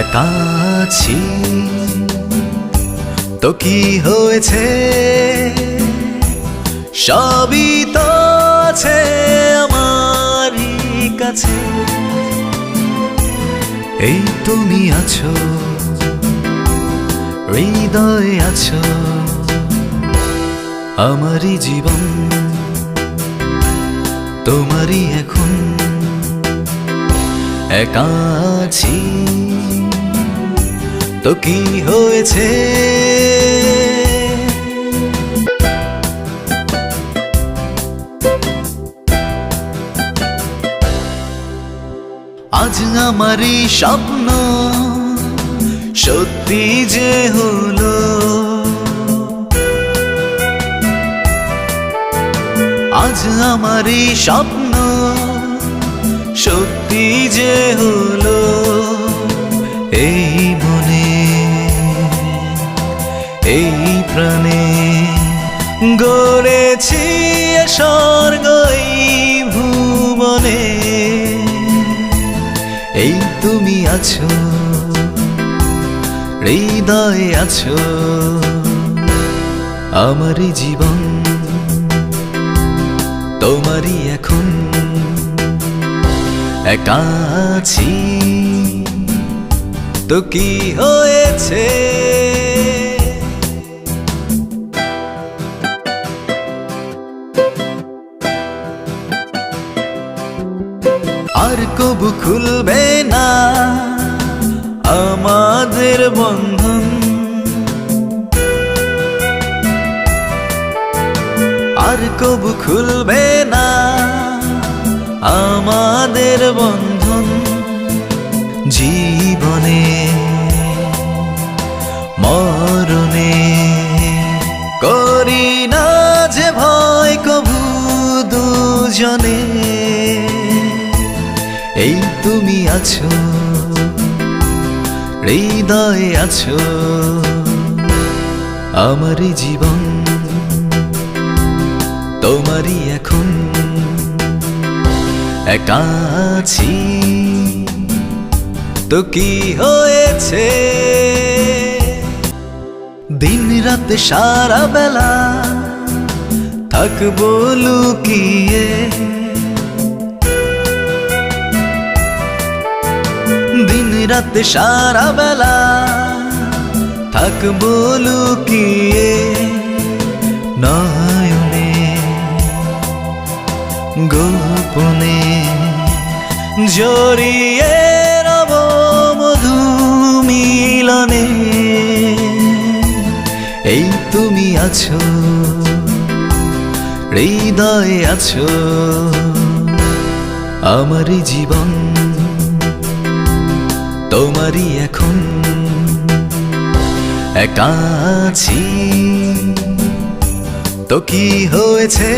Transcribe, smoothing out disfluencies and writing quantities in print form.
একা আছি তো কি হয়েছে, সবই তো আছে আমারই কাছে। এই তুমি আছো, হৃদয়ে আছো, আমারই জীবন তোমারই এখন। একা আছি তো কি হয়েছে, আজ আমারই স্বপ্ন সত্যি যে হলো, আজ আমারই স্বপ্ন সত্যি যে হলো। এই মনে এই প্রাণে গড়েছি স্বর্গ এই ভুবনে। এই তুমি আছো, হৃদয়ে আছো, আমারই জীবন তোমারই এখন। একা আছি তো কি হয়েছে, আর কবু খুলবে না আমাদের বন্ধন। আর কবু খুলবে না আমাদের বন্ধন। জীবনে মরণে করি না যে ভয় কবু দুজনে। এই তুমি আছো, হৃদয়ে আছো, আমারই জীবন তোমারই এখন। একা আছি তো কি হয়েছে, দিন রাত সারা বেলা থাকবো লুকিয়ে। দিন রাত সারা বেলা থাকবো লুকিয়ে, নয়নে গোপনে জড়িয়ে রব মধু মিলনে। এই তুমি আছো, হৃদয়ে আছো, আমারই জীবন তোমারই এখন। একা আছি তো কি হয়েছে।